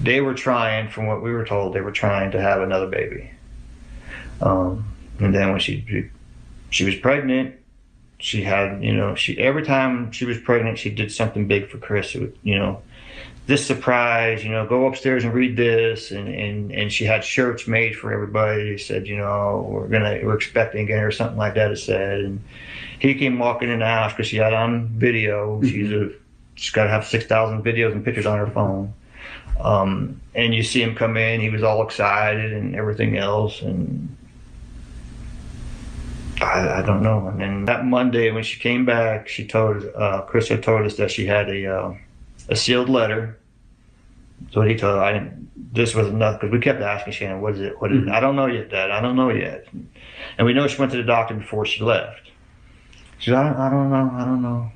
they were trying, from what we were told, they were trying to have another baby. And then when she was pregnant, she had, she every time she was pregnant, she did something big for Chris. This surprise, go upstairs and read this, and she had shirts made for everybody. Said, we're expecting again or something like that. It said, and he came walking in the house because she had on video. She's got to have 6,000 videos and pictures on her phone. And you see him come in. He was all excited and everything else, and I don't know. And then that Monday when she came back, she told Chris had told us that she had a sealed letter. So he told her, I didn't. This was enough because we kept asking Shannon, "What is it? What is it?" "I don't know yet, Dad. I don't know yet." And we know she went to the doctor before she left. She said, I don't know. I don't know."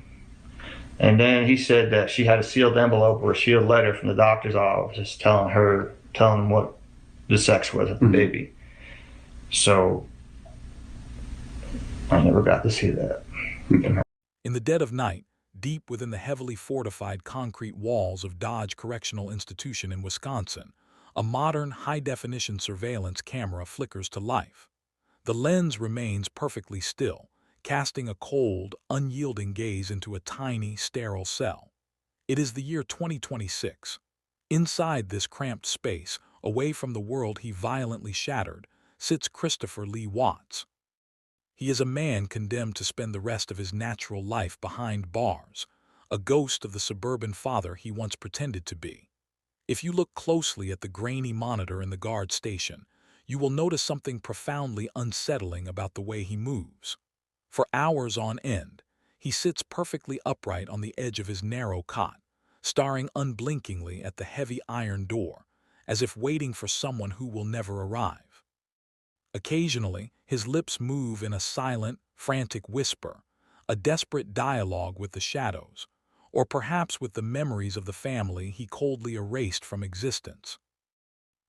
And then he said that she had a sealed envelope or a sealed letter from the doctor's office telling them what the sex was of the baby. So I never got to see that. In the dead of night, deep within the heavily fortified concrete walls of Dodge Correctional Institution in Wisconsin, a modern high-definition surveillance camera flickers to life. The lens remains perfectly still, casting a cold, unyielding gaze into a tiny, sterile cell. It is the year 2026. Inside this cramped space, away from the world he violently shattered, sits Christopher Lee Watts. He is a man condemned to spend the rest of his natural life behind bars, a ghost of the suburban father he once pretended to be. If you look closely at the grainy monitor in the guard station, you will notice something profoundly unsettling about the way he moves. For hours on end, he sits perfectly upright on the edge of his narrow cot, staring unblinkingly at the heavy iron door, as if waiting for someone who will never arrive. Occasionally, his lips move in a silent, frantic whisper, a desperate dialogue with the shadows, or perhaps with the memories of the family he coldly erased from existence.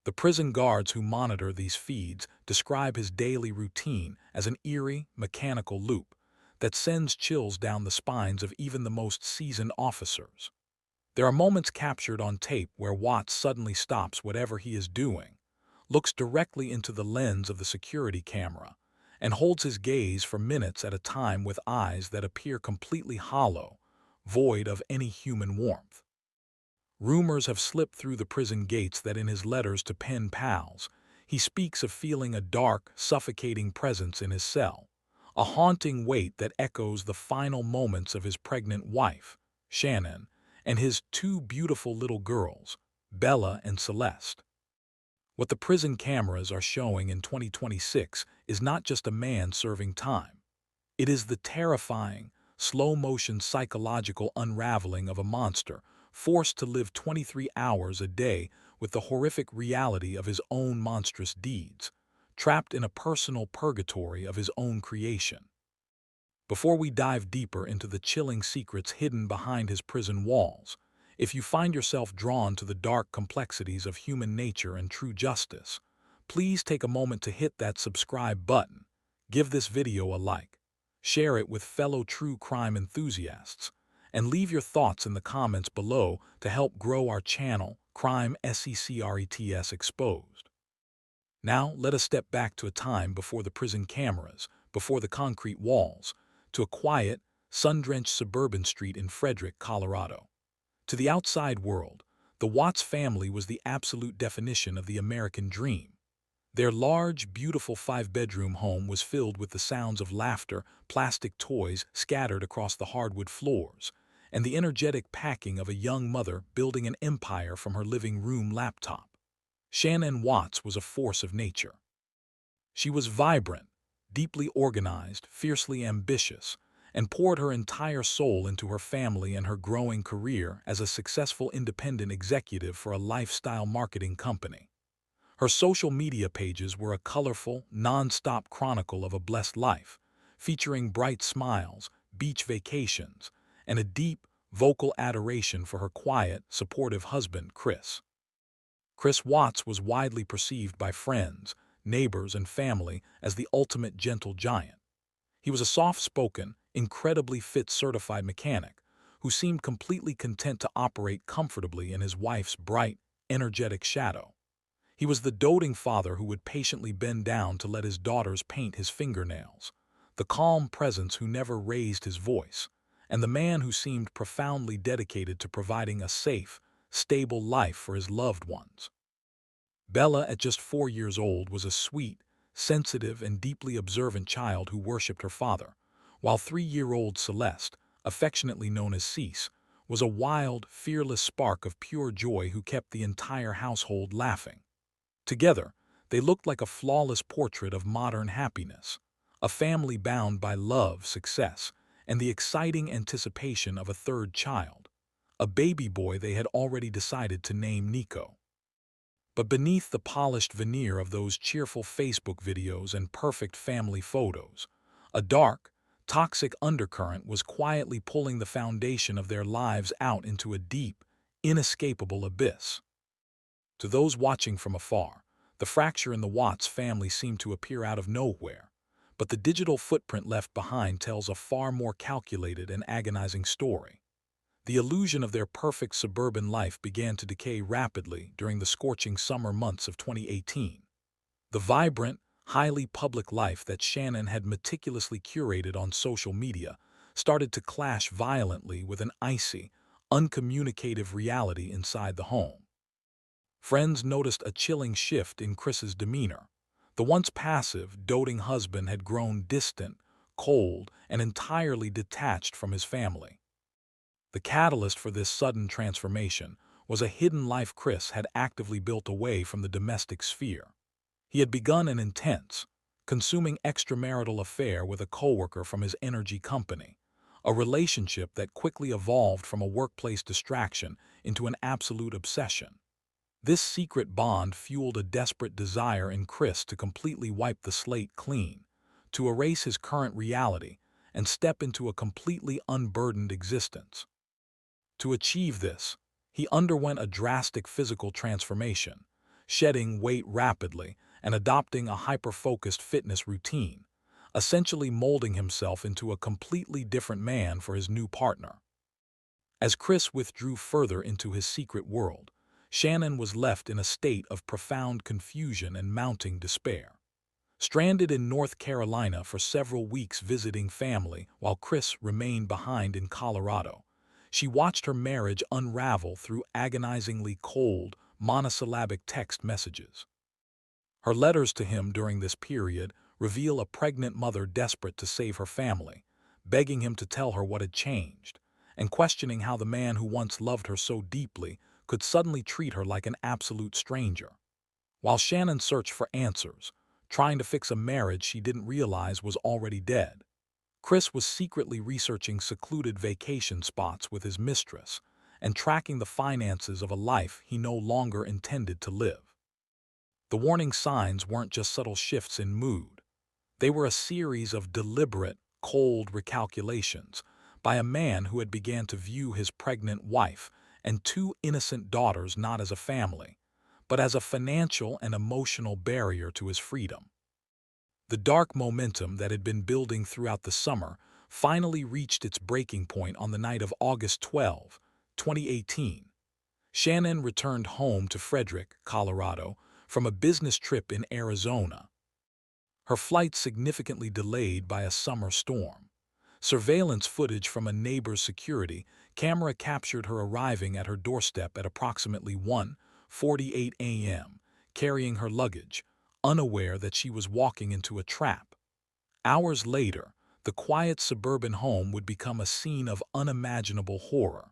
The prison guards who monitor these feeds describe his daily routine as an eerie, mechanical loop that sends chills down the spines of even the most seasoned officers. There are moments captured on tape where Watts suddenly stops whatever he is doing, looks directly into the lens of the security camera, and holds his gaze for minutes at a time with eyes that appear completely hollow, void of any human warmth. Rumors have slipped through the prison gates that in his letters to pen pals, he speaks of feeling a dark, suffocating presence in his cell, a haunting weight that echoes the final moments of his pregnant wife, Shannon, and his two beautiful little girls, Bella and Celeste. What the prison cameras are showing in 2026 is not just a man serving time. It is the terrifying, slow-motion psychological unraveling of a monster forced to live 23 hours a day with the horrific reality of his own monstrous deeds, trapped in a personal purgatory of his own creation. Before we dive deeper into the chilling secrets hidden behind his prison walls, if you find yourself drawn to the dark complexities of human nature and true justice, please take a moment to hit that subscribe button, give this video a like, share it with fellow true crime enthusiasts, and leave your thoughts in the comments below to help grow our channel, Crime Secrets Exposed. Now, let us step back to a time before the prison cameras, before the concrete walls, to a quiet, sun-drenched suburban street in Frederick, Colorado. To the outside world, the Watts family was the absolute definition of the American dream. Their large, beautiful five-bedroom home was filled with the sounds of laughter, plastic toys scattered across the hardwood floors, and the energetic packing of a young mother building an empire from her living room laptop. Shannon Watts was a force of nature. She was vibrant, deeply organized, fiercely ambitious, and poured her entire soul into her family and her growing career as a successful independent executive for a lifestyle marketing company. Her social media pages were a colorful, non-stop chronicle of a blessed life, featuring bright smiles, beach vacations, and a deep, vocal adoration for her quiet, supportive husband, Chris. Chris Watts was widely perceived by friends, neighbors, and family as the ultimate gentle giant. He was a soft-spoken, incredibly fit certified mechanic who seemed completely content to operate comfortably in his wife's bright, energetic shadow. He was the doting father who would patiently bend down to let his daughters paint his fingernails, the calm presence who never raised his voice, and the man who seemed profoundly dedicated to providing a safe, stable life for his loved ones. Bella, at just 4 years old, was a sweet, sensitive, and deeply observant child who worshipped her father, while 3-year-old Celeste, affectionately known as Cease, was a wild, fearless spark of pure joy who kept the entire household laughing. Together, they looked like a flawless portrait of modern happiness, a family bound by love, success, and the exciting anticipation of a third child, a baby boy they had already decided to name Nico. But beneath the polished veneer of those cheerful Facebook videos and perfect family photos, a dark, toxic undercurrent was quietly pulling the foundation of their lives out into a deep, inescapable abyss. To those watching from afar, the fracture in the Watts family seemed to appear out of nowhere, but the digital footprint left behind tells a far more calculated and agonizing story. The illusion of their perfect suburban life began to decay rapidly during the scorching summer months of 2018. The vibrant, highly public life that Shannon had meticulously curated on social media started to clash violently with an icy, uncommunicative reality inside the home. Friends noticed a chilling shift in Chris's demeanor. The once passive, doting husband had grown distant, cold, and entirely detached from his family. The catalyst for this sudden transformation was a hidden life Chris had actively built away from the domestic sphere. He had begun an intense, consuming extramarital affair with a coworker from his energy company, a relationship that quickly evolved from a workplace distraction into an absolute obsession. This secret bond fueled a desperate desire in Chris to completely wipe the slate clean, to erase his current reality, and step into a completely unburdened existence. To achieve this, he underwent a drastic physical transformation, shedding weight rapidly and adopting a hyper-focused fitness routine, essentially molding himself into a completely different man for his new partner. As Chris withdrew further into his secret world, Shannon was left in a state of profound confusion and mounting despair. Stranded in North Carolina for several weeks visiting family while Chris remained behind in Colorado, she watched her marriage unravel through agonizingly cold, monosyllabic text messages. Her letters to him during this period reveal a pregnant mother desperate to save her family, begging him to tell her what had changed, and questioning how the man who once loved her so deeply could suddenly treat her like an absolute stranger. While Shannon searched for answers, trying to fix a marriage she didn't realize was already dead, Chris was secretly researching secluded vacation spots with his mistress and tracking the finances of a life he no longer intended to live. The warning signs weren't just subtle shifts in mood. They were a series of deliberate, cold recalculations by a man who had begun to view his pregnant wife and 2 innocent daughters not as a family, but as a financial and emotional barrier to his freedom. The dark momentum that had been building throughout the summer finally reached its breaking point on the night of August 12, 2018. Shannon returned home to Frederick, Colorado, from a business trip in Arizona. Her flight significantly delayed by a summer storm. Surveillance footage from a neighbor's security camera captured her arriving at her doorstep at approximately 1:48 a.m., carrying her luggage, unaware that she was walking into a trap. Hours later, the quiet suburban home would become a scene of unimaginable horror.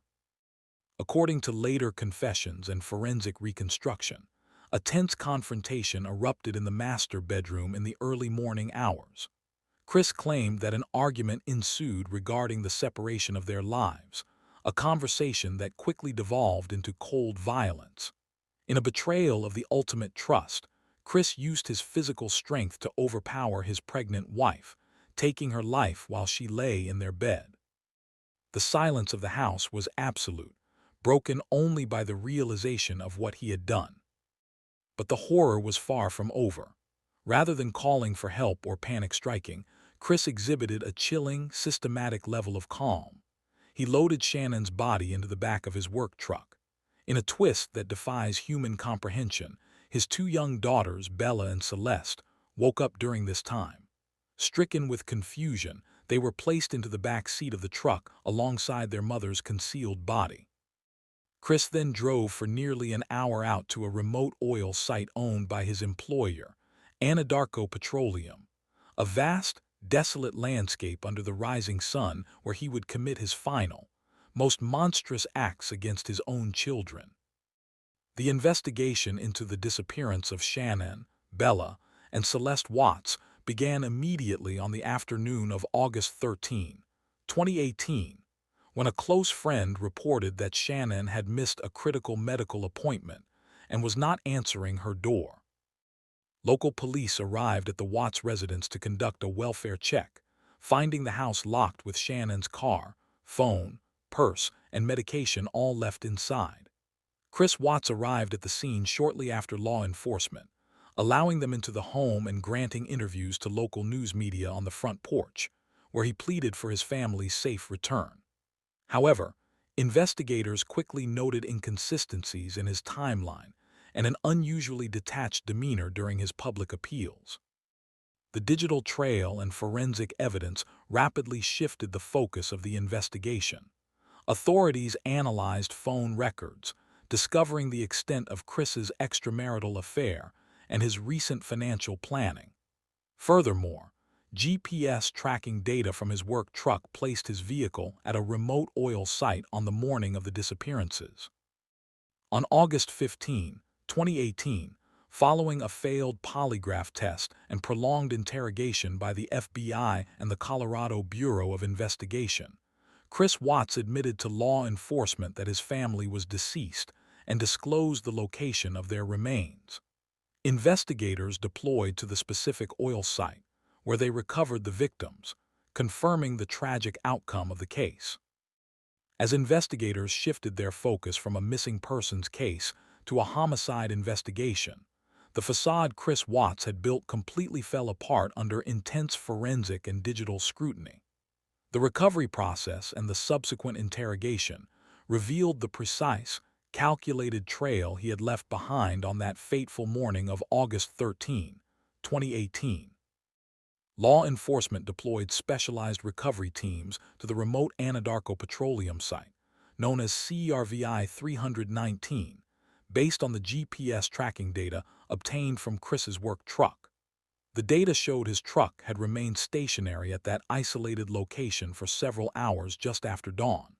According to later confessions and forensic reconstruction, a tense confrontation erupted in the master bedroom in the early morning hours. Chris claimed that an argument ensued regarding the separation of their lives, a conversation that quickly devolved into cold violence. In a betrayal of the ultimate trust, Chris used his physical strength to overpower his pregnant wife, taking her life while she lay in their bed. The silence of the house was absolute, broken only by the realization of what he had done. But the horror was far from over. Rather than calling for help or panic striking, Chris exhibited a chilling, systematic level of calm. He loaded Shannon's body into the back of his work truck, In a twist that defies human comprehension, his two young daughters, Bella and Celeste, woke up during this time. Stricken with confusion, they were placed into the back seat of the truck alongside their mother's concealed body. Chris then drove for nearly an hour out to a remote oil site owned by his employer, Anadarko Petroleum, a vast, desolate landscape under the rising sun where he would commit his final, most monstrous acts against his own children. The investigation into the disappearance of Shannon, Bella, and Celeste Watts began immediately on the afternoon of August 13, 2018, when a close friend reported that Shannon had missed a critical medical appointment and was not answering her door. Local police arrived at the Watts residence to conduct a welfare check, finding the house locked with Shannon's car, phone, purse, and medication all left inside. Chris Watts arrived at the scene shortly after law enforcement, allowing them into the home and granting interviews to local news media on the front porch, where he pleaded for his family's safe return. However, investigators quickly noted inconsistencies in his timeline and an unusually detached demeanor during his public appeals. The digital trail and forensic evidence rapidly shifted the focus of the investigation. Authorities analyzed phone records, discovering the extent of Chris's extramarital affair and his recent financial planning. Furthermore, GPS tracking data from his work truck placed his vehicle at a remote oil site on the morning of the disappearances. On August 15, 2018, following a failed polygraph test and prolonged interrogation by the FBI and the Colorado Bureau of Investigation, Chris Watts admitted to law enforcement that his family was deceased and disclosed the location of their remains. Investigators deployed to the specific oil site, where they recovered the victims, confirming the tragic outcome of the case. As investigators shifted their focus from a missing persons case to a homicide investigation, the facade Chris Watts had built completely fell apart under intense forensic and digital scrutiny. The recovery process and the subsequent interrogation revealed the precise, calculated trail he had left behind on that fateful morning of August 13, 2018. Law enforcement deployed specialized recovery teams to the remote Anadarko Petroleum site, known as CRVI 319, based on the GPS tracking data obtained from Chris's work truck. The data showed his truck had remained stationary at that isolated location for several hours just after dawn.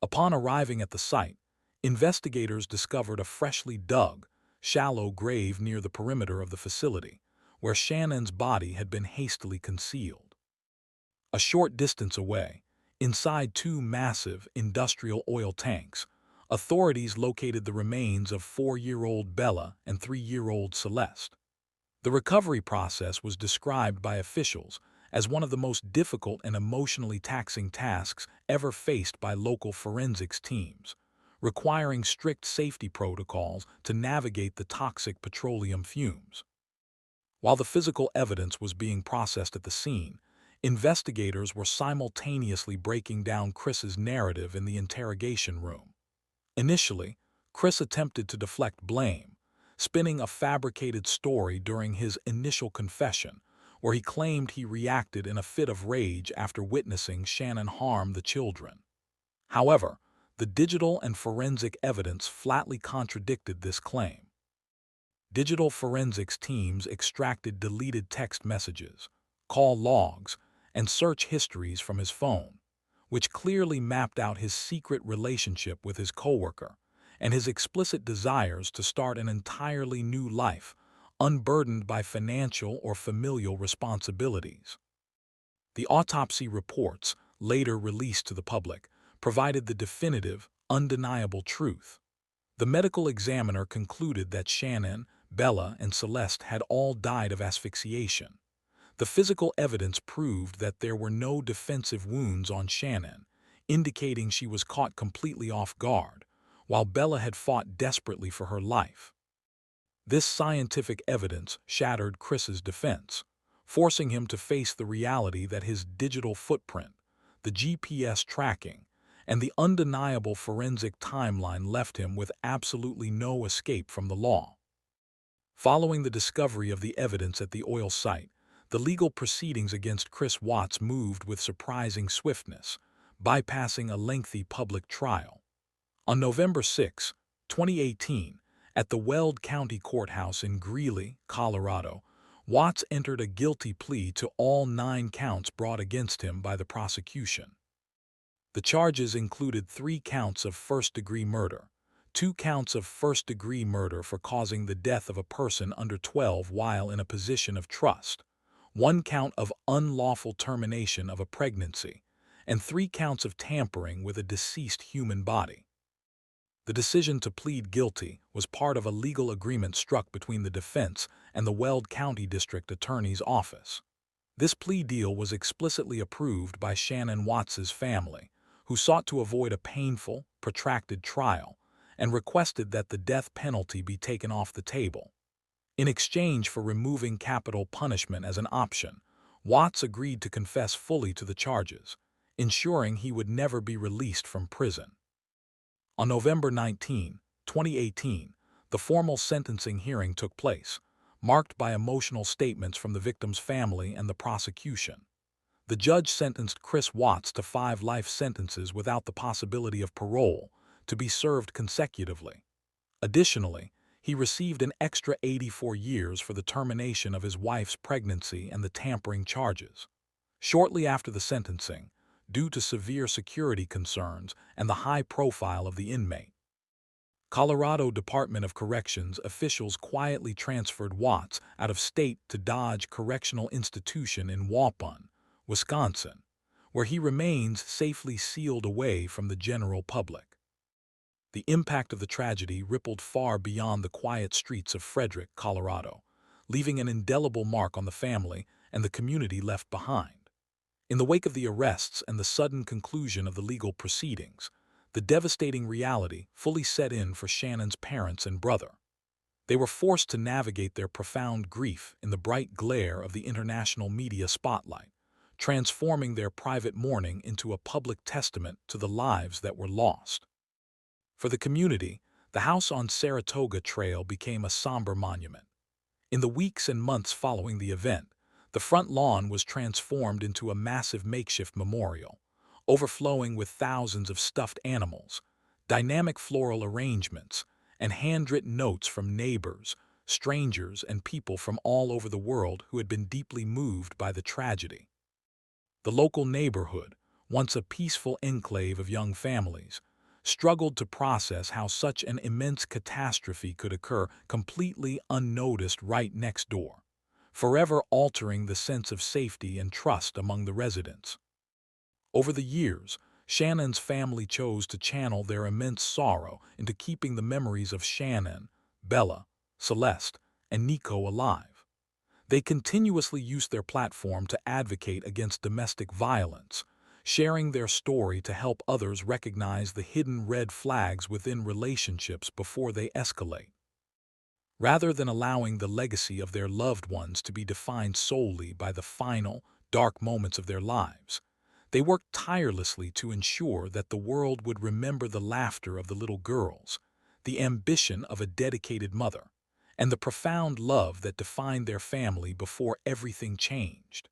Upon arriving at the site, investigators discovered a freshly dug, shallow grave near the perimeter of the facility, where Shannon's body had been hastily concealed. A short distance away, inside two massive industrial oil tanks, authorities located the remains of 4-year-old Bella and 3-year-old Celeste. The recovery process was described by officials as one of the most difficult and emotionally taxing tasks ever faced by local forensics teams, requiring strict safety protocols to navigate the toxic petroleum fumes. While the physical evidence was being processed at the scene, investigators were simultaneously breaking down Chris's narrative in the interrogation room. Initially, Chris attempted to deflect blame, spinning a fabricated story during his initial confession, where he claimed he reacted in a fit of rage after witnessing Shannon harm the children. However, the digital and forensic evidence flatly contradicted this claim. Digital forensics teams extracted deleted text messages, call logs, and search histories from his phone, which clearly mapped out his secret relationship with his coworker and his explicit desires to start an entirely new life, unburdened by financial or familial responsibilities. The autopsy reports, later released to the public, provided the definitive, undeniable truth. The medical examiner concluded that Shannon, Bella, and Celeste had all died of asphyxiation. The physical evidence proved that there were no defensive wounds on Shannon, indicating she was caught completely off guard, while Bella had fought desperately for her life. This scientific evidence shattered Chris's defense, forcing him to face the reality that his digital footprint, the GPS tracking, and the undeniable forensic timeline left him with absolutely no escape from the law. Following the discovery of the evidence at the oil site, the legal proceedings against Chris Watts moved with surprising swiftness, bypassing a lengthy public trial. On November 6, 2018, at the Weld County Courthouse in Greeley, Colorado, Watts entered a guilty plea to all 9 counts brought against him by the prosecution. The charges included 3 counts of first-degree murder, 2 counts of first-degree murder for causing the death of a person under 12 while in a position of trust, 1 count of unlawful termination of a pregnancy, and 3 counts of tampering with a deceased human body. The decision to plead guilty was part of a legal agreement struck between the defense and the Weld County District Attorney's Office. This plea deal was explicitly approved by Shannon Watts's family, who sought to avoid a painful, protracted trial and requested that the death penalty be taken off the table. In exchange for removing capital punishment as an option, Watts agreed to confess fully to the charges, ensuring he would never be released from prison. On November 19, 2018, the formal sentencing hearing took place, marked by emotional statements from the victim's family and the prosecution. The judge sentenced Chris Watts to 5 life sentences without the possibility of parole, to be served consecutively. Additionally, he received an extra 84 years for the termination of his wife's pregnancy and the tampering charges. Shortly after the sentencing, due to severe security concerns and the high profile of the inmate, Colorado Department of Corrections officials quietly transferred Watts out of state to Dodge Correctional Institution in Waupun, Wisconsin, where he remains safely sealed away from the general public. The impact of the tragedy rippled far beyond the quiet streets of Frederick, Colorado, leaving an indelible mark on the family and the community left behind. In the wake of the arrests and the sudden conclusion of the legal proceedings, the devastating reality fully set in for Shannon's parents and brother. They were forced to navigate their profound grief in the bright glare of the international media spotlight, transforming their private mourning into a public testament to the lives that were lost. For the community, the house on Saratoga Trail became a somber monument. In the weeks and months following the event, the front lawn was transformed into a massive makeshift memorial, overflowing with thousands of stuffed animals, dynamic floral arrangements, and handwritten notes from neighbors, strangers, and people from all over the world who had been deeply moved by the tragedy. The local neighborhood, once a peaceful enclave of young families, struggled to process how such an immense catastrophe could occur completely unnoticed right next door, forever altering the sense of safety and trust among the residents. Over the years, Shannon's family chose to channel their immense sorrow into keeping the memories of Shannon, Bella, Celeste, and Nico alive. They continuously used their platform to advocate against domestic violence, sharing their story to help others recognize the hidden red flags within relationships before they escalate. Rather than allowing the legacy of their loved ones to be defined solely by the final, dark moments of their lives, they worked tirelessly to ensure that the world would remember the laughter of the little girls, the ambition of a dedicated mother, and the profound love that defined their family before everything changed.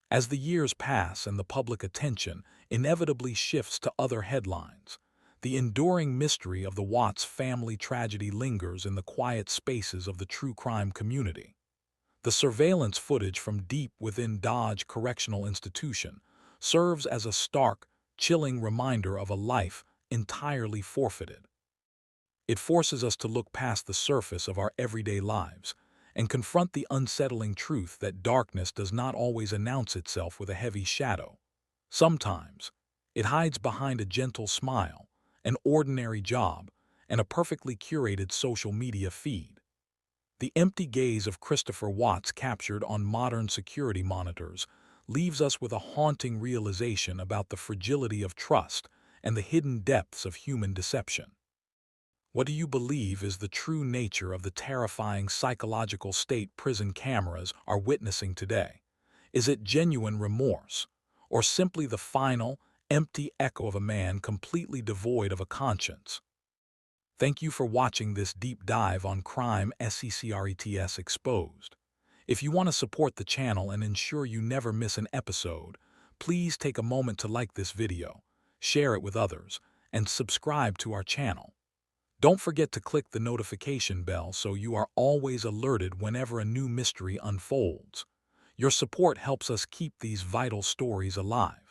As the years pass and the public attention inevitably shifts to other headlines, the enduring mystery of the Watts family tragedy lingers in the quiet spaces of the true crime community. The surveillance footage from deep within Dodge Correctional Institution serves as a stark, chilling reminder of a life entirely forfeited. It forces us to look past the surface of our everyday lives and confront the unsettling truth that darkness does not always announce itself with a heavy shadow. Sometimes, it hides behind a gentle smile, an ordinary job, and a perfectly curated social media feed. The empty gaze of Christopher Watts captured on modern security monitors leaves us with a haunting realization about the fragility of trust and the hidden depths of human deception. What do you believe is the true nature of the terrifying psychological state prison cameras are witnessing today? Is it genuine remorse, or simply the final, empty echo of a man completely devoid of a conscience. Thank you for watching this deep dive on Crime Secrets Exposed. If you want to support the channel and ensure you never miss an episode, please take a moment to like this video, share it with others, and subscribe to our channel. Don't forget to click the notification bell so you are always alerted whenever a new mystery unfolds. Your support helps us keep these vital stories alive.